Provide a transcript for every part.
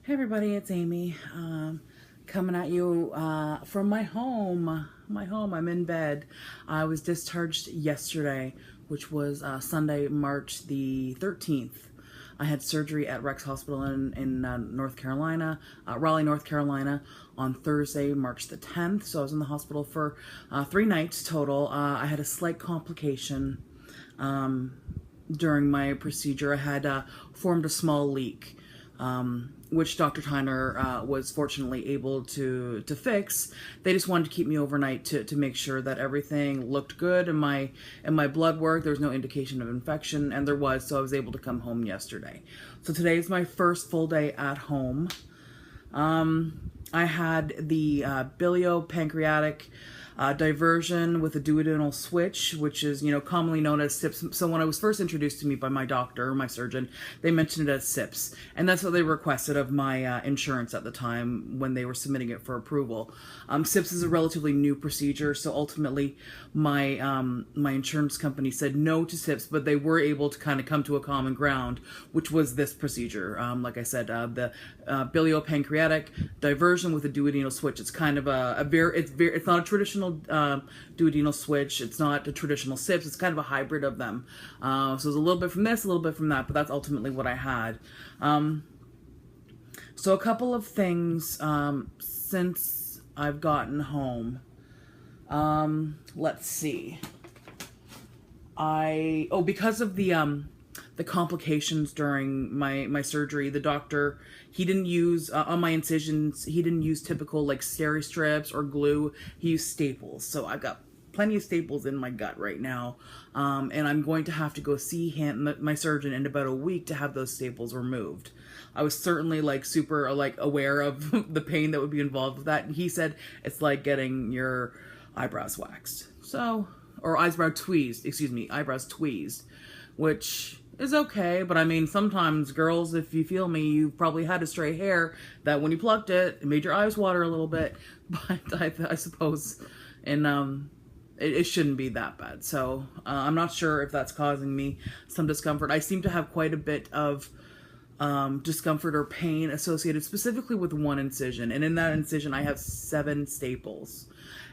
Hey everybody, it's Amy, coming at you from my home. I'm in bed. I was discharged yesterday, which was Sunday, March the 13th. I had surgery at Rex Hospital in North Carolina, Raleigh, North Carolina, on Thursday, March the 10th. So I was in the hospital for 3 nights total. I had a slight complication during my procedure. I had formed a small leak. Which Dr. Tyner was fortunately able to fix. They just wanted to keep me overnight to make sure that everything looked good in my blood work. There was no indication of infection, and there was, so I was able to come home yesterday. So today is my first full day at home. I had the biliopancreatic diversion with a duodenal switch, which is, commonly known as SIPS. So when I was first introduced to me by my doctor, my surgeon, they mentioned it as SIPS. And that's what they requested of my insurance at the time when they were submitting it for approval. SIPS is a relatively new procedure, so ultimately my my insurance company said no to SIPS, but they were able to kind of come to a common ground, which was this procedure. Like I said, the biliopancreatic diversion with a duodenal switch. It's kind of it's not a traditional duodenal switch. It's not a traditional SIPS. It's kind of a hybrid of them. So it's a little bit from this, a little bit from that, but that's ultimately what I had. So a couple of things since I've gotten home. Let's see. Because of the complications during my surgery, the doctor, he didn't use, on my incisions, he didn't use typical like steri strips or glue. He used staples. So I've got plenty of staples in my gut right now. And I'm going to have to go see my surgeon in about a week to have those staples removed. I was certainly super aware of the pain that would be involved with that. And he said it's like getting your eyebrows waxed. So, or eyebrows tweezed, which is okay, but I mean, sometimes girls, if you feel me, you probably had a stray hair that when you plucked it, it made your eyes water a little bit, but I suppose, and it shouldn't be that bad. So I'm not sure if that's causing me some discomfort. I seem to have quite a bit of discomfort or pain associated specifically with one incision, and in that incision I have 7 staples.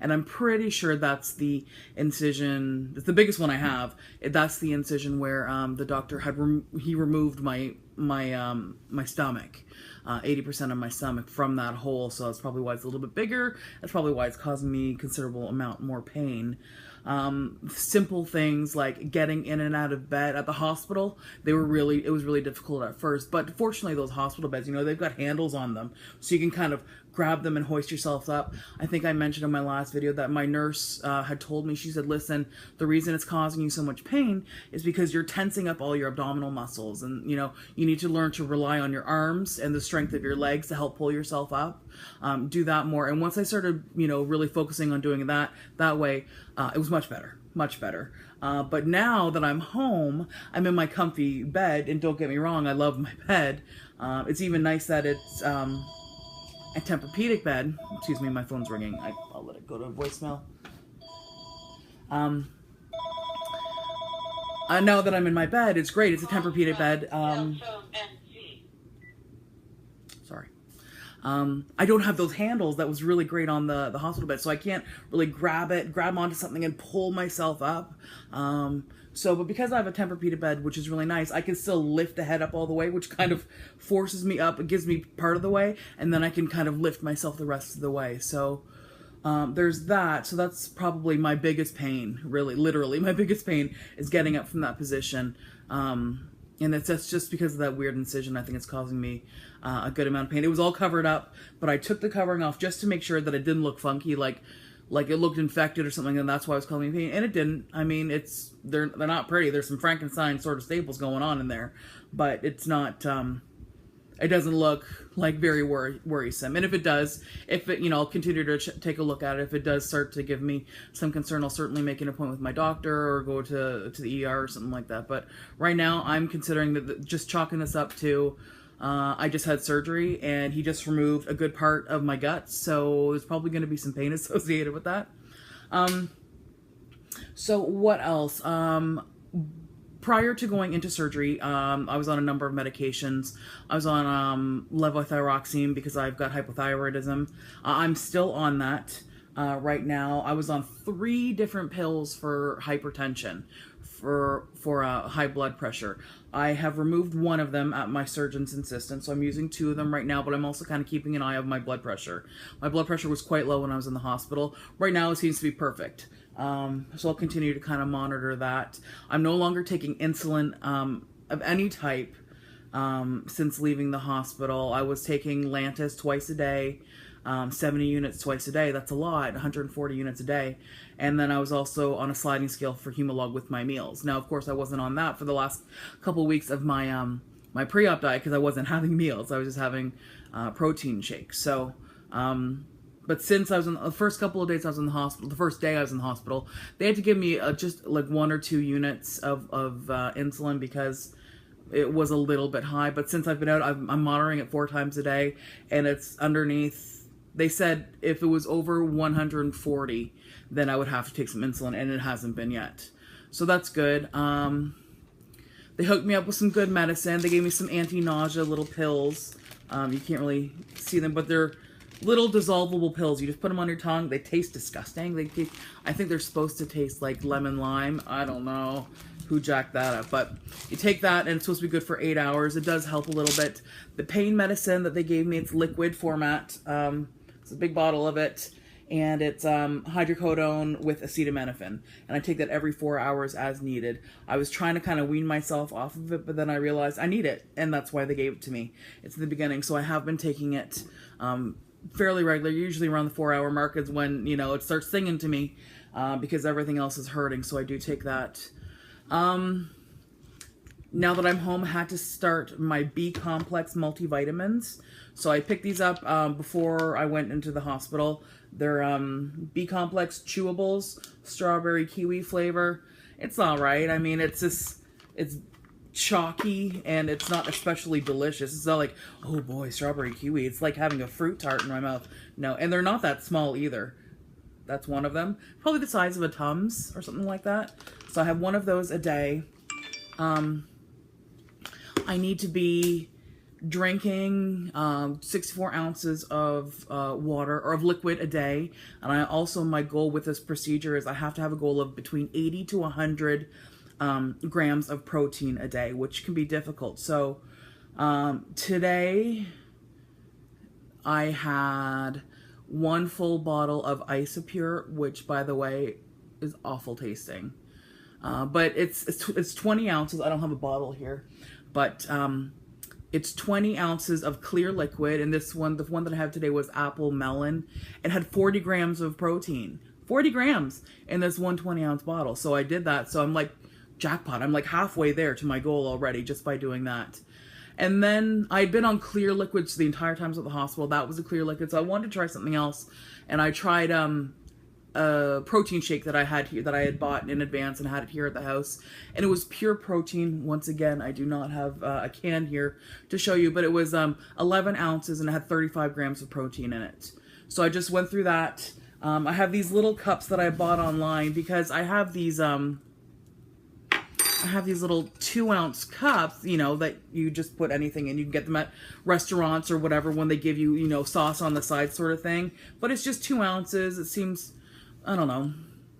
And I'm pretty sure that's the incision, it's the biggest one I have. That's the incision where the doctor had removed my stomach, 80% of my stomach from that hole. So that's probably why it's a little bit bigger. That's probably why it's causing me considerable amount more pain. Simple things like getting in and out of bed at the hospital, it was really difficult at first, but fortunately those hospital beds, they've got handles on them, so you can kind of grab them and hoist yourself up. I think I mentioned in my last video that my nurse had told me, she said, listen, the reason it's causing you so much pain is because you're tensing up all your abdominal muscles, and you need to learn to rely on your arms and the strength of your legs to help pull yourself up. Do that more. And once I started, really focusing on doing that way, it was much better. But now that I'm home, I'm in my comfy bed, and don't get me wrong, I love my bed. It's even nice that it's a Tempur-Pedic bed. Excuse me, my phone's ringing. I'll let it go to voicemail. Now that I'm in my bed, it's great. It's a Tempur-Pedic bed. Sorry. I don't have those handles that was really great on the hospital bed, so I can't really grab onto something and pull myself up. But because I have a Tempur-Pedic bed, which is really nice, I can still lift the head up all the way, which kind of forces me up. It gives me part of the way, and then I can kind of lift myself the rest of the way. So there's that. So that's probably my biggest pain, really, literally. My biggest pain is getting up from that position. And that's just because of that weird incision. I think it's causing me a good amount of pain. It was all covered up, but I took the covering off just to make sure that it didn't look funky, like it looked infected or something, and that's why it was causing me pain. And it didn't. I mean, they're not pretty. There's some Frankenstein sort of staples going on in there, but it's not. It doesn't look like very worrisome. And if it does, I'll continue to take a look at it. If it does start to give me some concern, I'll certainly make an appointment with my doctor or go to the ER or something like that. But right now, I'm considering that just chalking this up to I just had surgery, and he just removed a good part of my guts, so there's probably going to be some pain associated with that. So what else? prior to going into surgery, I was on a number of medications. I was on levothyroxine because I've got hypothyroidism. I'm still on that right now. I was on 3 different pills for hypertension, for high blood pressure. I have removed one of them at my surgeon's insistence, so I'm using 2 of them right now, but I'm also kind of keeping an eye on my blood pressure. My blood pressure was quite low when I was in the hospital. Right now it seems to be perfect. So I'll continue to kind of monitor that. I'm no longer taking insulin of any type since leaving the hospital. I was taking Lantus twice a day, 70 units twice a day. That's a lot, 140 units a day. And then I was also on a sliding scale for Humalog with my meals. Now, of course, I wasn't on that for the last couple of weeks of my my pre-op diet because I wasn't having meals. I was just having protein shakes. So, but since I was in the first couple of days I was in the hospital, the first day I was in the hospital, they had to give me just like 1 or 2 units of insulin because it was a little bit high. But since I've been out, I'm monitoring it 4 times a day, and it's underneath. They said if it was over 140, then I would have to take some insulin, and it hasn't been yet. So that's good. They hooked me up with some good medicine. They gave me some anti-nausea little pills. You can't really see them, but they're little dissolvable pills. You just put them on your tongue. They taste disgusting. I think they're supposed to taste like lemon lime. I don't know who jacked that up, but you take that and it's supposed to be good for 8 hours. It does help a little bit. The pain medicine that they gave me, it's liquid format. It's a big bottle of it, and it's hydrocodone with acetaminophen, and I take that every 4 hours as needed. I was trying to kind of wean myself off of it, but then I realized I need it, and that's why they gave it to me. It's in the beginning, so I have been taking it fairly regular. Usually around the 4 hour mark is when, you know, it starts singing to me because everything else is hurting, so I do take that. Now that I'm home, I had to start my B-complex multivitamins. So I picked these up before I went into the hospital. They're B-complex chewables, strawberry kiwi flavor. It's all right. I mean, it's chalky and it's not especially delicious. It's not like, oh boy, strawberry kiwi. It's like having a fruit tart in my mouth. No, and they're not that small either. That's one of them. Probably the size of a Tums or something like that. So I have one of those a day. I need to be drinking 64 ounces of water or of liquid a day. And I also, my goal with this procedure is I have to have a goal of between 80 to 100 grams of protein a day, which can be difficult. So today I had 1 full bottle of Isopure, which by the way is awful tasting. But it's 20 ounces. I don't have a bottle here, but it's 20 ounces of clear liquid. And this one, the one that I have today was apple melon. It had 40 grams of protein, 40 grams in this 120 ounce bottle. So I did that. So I'm like, jackpot. I'm like halfway there to my goal already just by doing that. And then I'd been on clear liquids the entire time I was at the hospital. That was a clear liquid. So I wanted to try something else. And I tried a protein shake that I had here, that I had bought in advance and had it here at the house. And it was pure protein. Once again, I do not have a can here to show you, but it was 11 ounces and it had 35 grams of protein in it. So I just went through that. I have these little cups that I bought online because I have these little 2-ounce cups, you know, that you just put anything in. You can get them at restaurants or whatever when they give you, you know, sauce on the side sort of thing. But it's just 2 ounces. It seems, I don't know,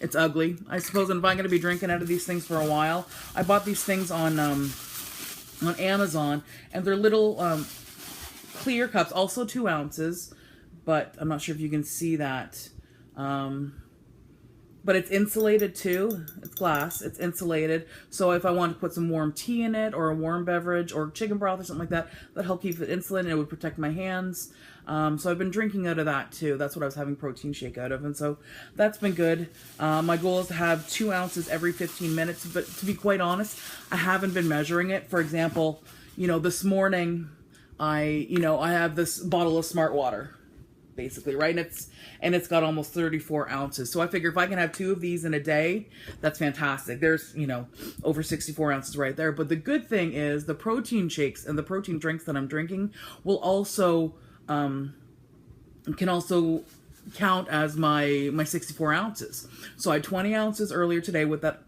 it's ugly, I suppose. And if I'm going to be drinking out of these things for a while, I bought these things on Amazon, and they're little clear cups, also 2 ounces, but I'm not sure if you can see that. But it's insulated too. It's glass. It's insulated. So if I want to put some warm tea in it or a warm beverage or chicken broth or something like that, that'd help keep it insulated and it would protect my hands. So I've been drinking out of that too. That's what I was having protein shake out of. And so that's been good. My goal is to have 2 ounces every 15 minutes. But to be quite honest, I haven't been measuring it. For example, you know, this morning, I have this bottle of Smart Water, basically, right? And it's got almost 34 ounces. So I figure if I can have 2 of these in a day, that's fantastic. There's, you know, over 64 ounces right there. But the good thing is the protein shakes and the protein drinks that I'm drinking will also, can also count as my 64 ounces. So I had 20 ounces earlier today with that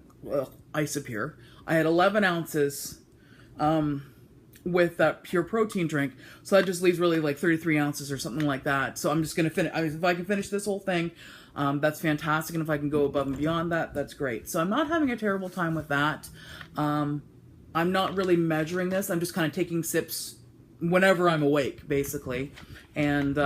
Isopure. I had 11 ounces with that pure protein drink. So that just leaves really like 33 ounces or something like that. So I'm just going to finish. If I can finish this whole thing, that's fantastic. And if I can go above and beyond that, that's great. So I'm not having a terrible time with that. I'm not really measuring this. I'm just kind of taking sips whenever I'm awake, basically. And,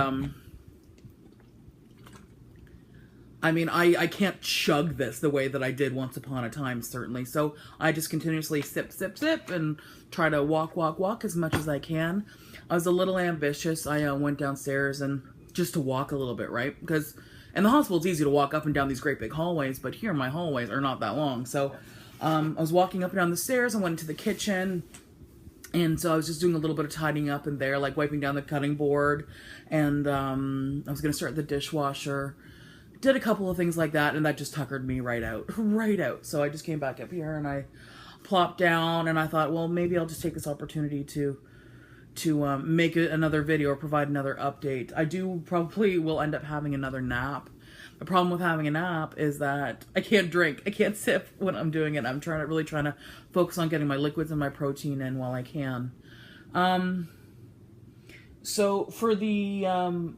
I mean, I can't chug this the way that I did once upon a time, certainly. So I just continuously sip, sip, sip, and try to walk as much as I can. I was a little ambitious. I went downstairs and just to walk a little bit, right? Because in the hospital, it's easy to walk up and down these great big hallways, but here my hallways are not that long. So I was walking up and down the stairs. I went into the kitchen. And so I was just doing a little bit of tidying up in there, like wiping down the cutting board. And I was going to start the dishwasher. Did a couple of things like that, and that just tuckered me right out. So I just came back up here and I plopped down, and I thought, well, maybe I'll just take this opportunity to make another video or provide another update. I probably will end up having another nap. The problem with having a nap is that I can't drink. I can't sip when I'm doing it. I'm really trying to focus on getting my liquids and my protein in while I can. So for the...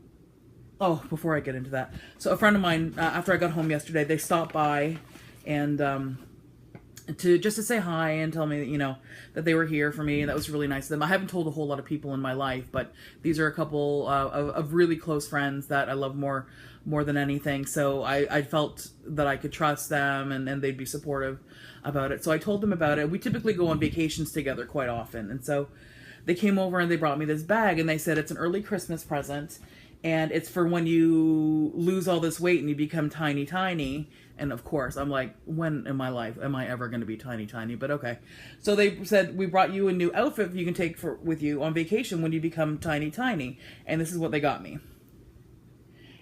Oh, before I get into that. So a friend of mine, after I got home yesterday, they stopped by and just to say hi and tell me that, you know, that they were here for me. That was really nice of them. I haven't told a whole lot of people in my life, but these are a couple of really close friends that I love more than anything. So I felt that I could trust them and they'd be supportive about it. So I told them about it. We typically go on vacations together quite often. And so they came over and they brought me this bag and they said it's an early Christmas present. And it's for when you lose all this weight and you become tiny, tiny. And of course, I'm like, when in my life am I ever going to be tiny, tiny? But okay. So they said, we brought you a new outfit you can take with you on vacation when you become tiny, tiny. And this is what they got me.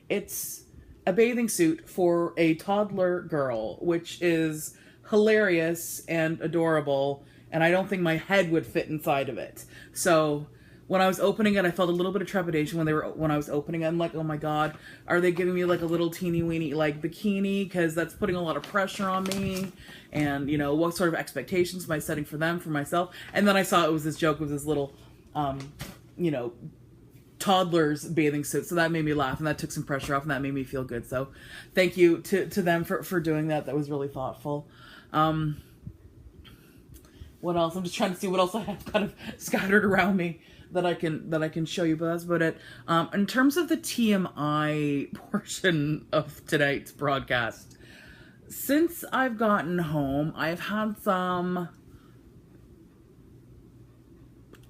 It's a bathing suit for a toddler girl, which is hilarious and adorable. And I don't think my head would fit inside of it. So... when I was opening it, I felt a little bit of trepidation when I was opening it. I'm like, oh my God, are they giving me like a little teeny weeny like bikini? Because that's putting a lot of pressure on me. And, you know, what sort of expectations am I setting for them, for myself? And then I saw it was this joke with this little, you know, toddler's bathing suit. So that made me laugh and that took some pressure off and that made me feel good. So thank you to them for doing that. That was really thoughtful. What else? I'm just trying to see what else I have kind of scattered around me that I can show you, but that's about it. In terms of the TMI portion of tonight's broadcast, since I've gotten home, I've had some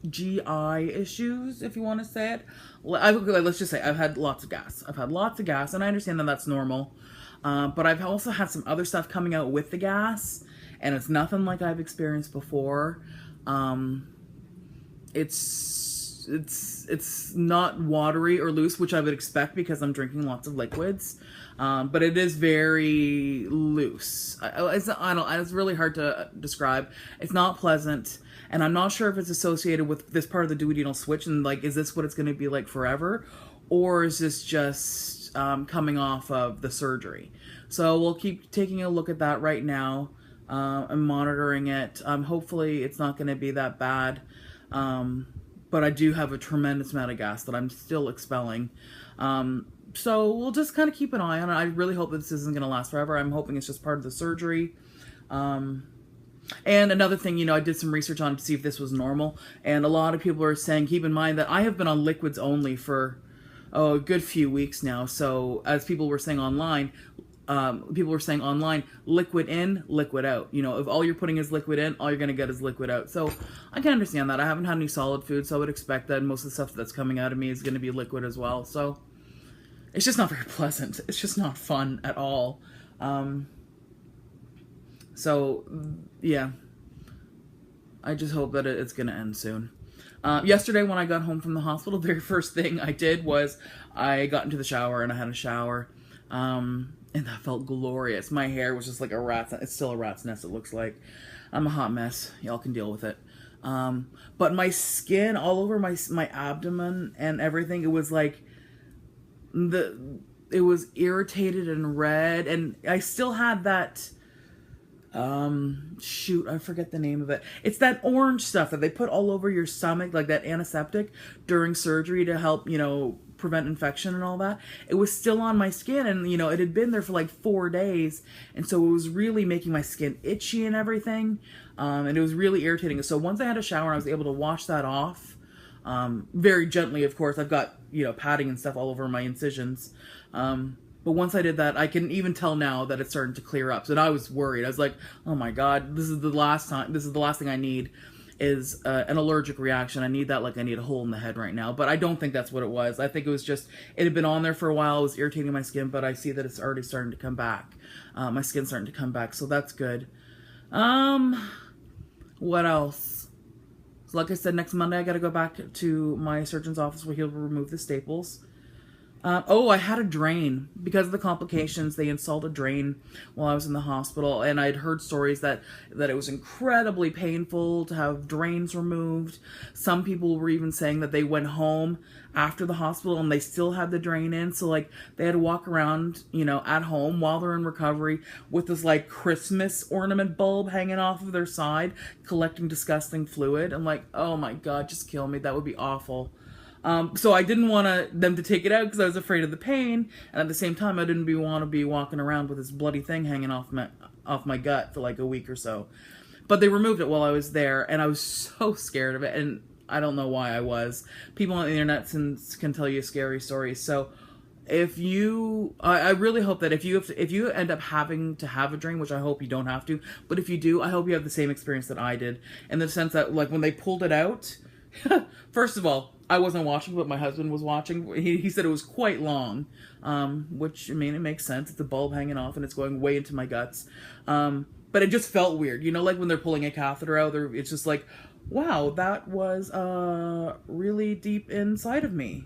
GI issues, if you want to say it. Let's just say I've had lots of gas. And I understand that that's normal. But I've also had some other stuff coming out with the gas, and it's nothing like I've experienced before. It's not watery or loose, which I would expect because I'm drinking lots of liquids. But it is very loose. It's really hard to describe. It's not pleasant, and I'm not sure if it's associated with this part of the duodenal switch, and like, is this what it's going to be like forever? Or is this just coming off of the surgery? So we'll keep taking a look at that right now. I'm monitoring it. Hopefully it's not going to be that bad. But I do have a tremendous amount of gas that I'm still expelling. So we'll just kind of keep an eye on it. I really hope that this isn't going to last forever. I'm hoping it's just part of the surgery. And another thing, you know, I did some research on to see if this was normal. And a lot of people are saying, keep in mind that I have been on liquids only for a good few weeks now. So as people were saying online, liquid in, liquid out. You know, if all you're putting is liquid in, all you're going to get is liquid out. So I can understand that. I haven't had any solid food, so I would expect that most of the stuff that's coming out of me is going to be liquid as well. So it's just not very pleasant. It's just not fun at all. So yeah, I just hope that it's going to end soon. Yesterday when I got home from the hospital, the very first thing I did was I got into the shower and I had a shower. And that felt glorious. My hair was just like a rat's nest. It's still a rat's nest, it looks like. I'm a hot mess. Y'all can deal with it. But my skin, all over my abdomen and everything, it was like, it was irritated and red. And I still had that Shoot, I forget the name of it. It's that orange stuff that they put all over your stomach, like that antiseptic during surgery to help, you know, prevent infection and all that. It was still on my skin, and you know, it had been there for like 4 days, and so it was really making my skin itchy and everything, and it was really irritating. So once I had a shower, I was able to wash that off, very gently, of course. I've got, you know, padding and stuff all over my incisions, but once I did that, I can even tell now that it's starting to clear up. So I was worried. I was like, oh my God, this is the last thing I need is an allergic reaction. I need that like I need a hole in the head right now. But I don't think that's what it was. I think it was just, it had been on there for a while. It was irritating my skin, but I see that it's already starting to come back. My skin's starting to come back, so that's good. What else? So like I said, next Monday I got to go back to my surgeon's office where he'll remove the staples. Oh, I had a drain. Because of the complications, they installed a drain while I was in the hospital, and I'd heard stories that it was incredibly painful to have drains removed. Some people were even saying that they went home after the hospital and they still had the drain in, so like they had to walk around, you know, at home while they're in recovery with this like Christmas ornament bulb hanging off of their side, collecting disgusting fluid. I'm like, oh my God, just kill me. That would be awful. So I didn't want them to take it out because I was afraid of the pain, and at the same time I didn't want to be walking around with this bloody thing hanging off my gut for like a week or so. But they removed it while I was there, and I was so scared of it, and I don't know why I was. People on the internet can tell you scary stories. So if you, I really hope that if you end up having to have a drain, which I hope you don't have to, but if you do, I hope you have the same experience that I did, in the sense that like when they pulled it out, first of all, I wasn't watching, but my husband was watching. He said it was quite long, which, I mean, it makes sense. It's a bulb hanging off and it's going way into my guts. But it just felt weird. You know, like when they're pulling a catheter out, it's just like, wow, that was really deep inside of me.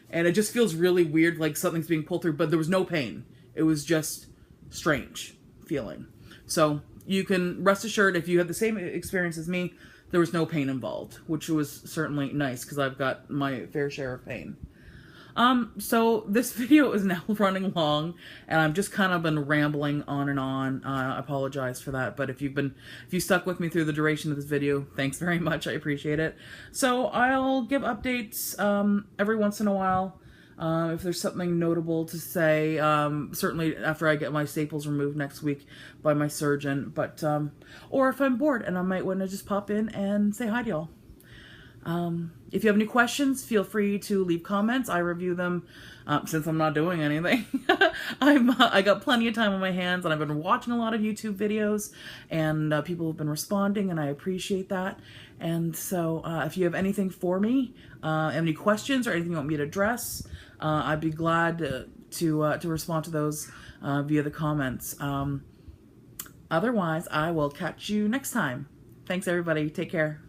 And it just feels really weird, like something's being pulled through, but there was no pain. It was just strange feeling. So you can rest assured, if you had the same experience as me, there was no pain involved, which was certainly nice because I've got my fair share of pain. So this video is now running long, and I've just kind of been rambling on and on. I apologize for that, but if you stuck with me through the duration of this video, thanks very much. I appreciate it. So I'll give updates every once in a while. If there's something notable to say, certainly after I get my staples removed next week by my surgeon, but, or if I'm bored and I might want to just pop in and say hi to y'all. If you have any questions, feel free to leave comments. I review them, since I'm not doing anything. I got plenty of time on my hands, and I've been watching a lot of YouTube videos, and people have been responding, and I appreciate that. And so, if you have anything for me, any questions or anything you want me to address, I'd be glad to respond to those via the comments. Otherwise, I will catch you next time. Thanks, everybody. Take care.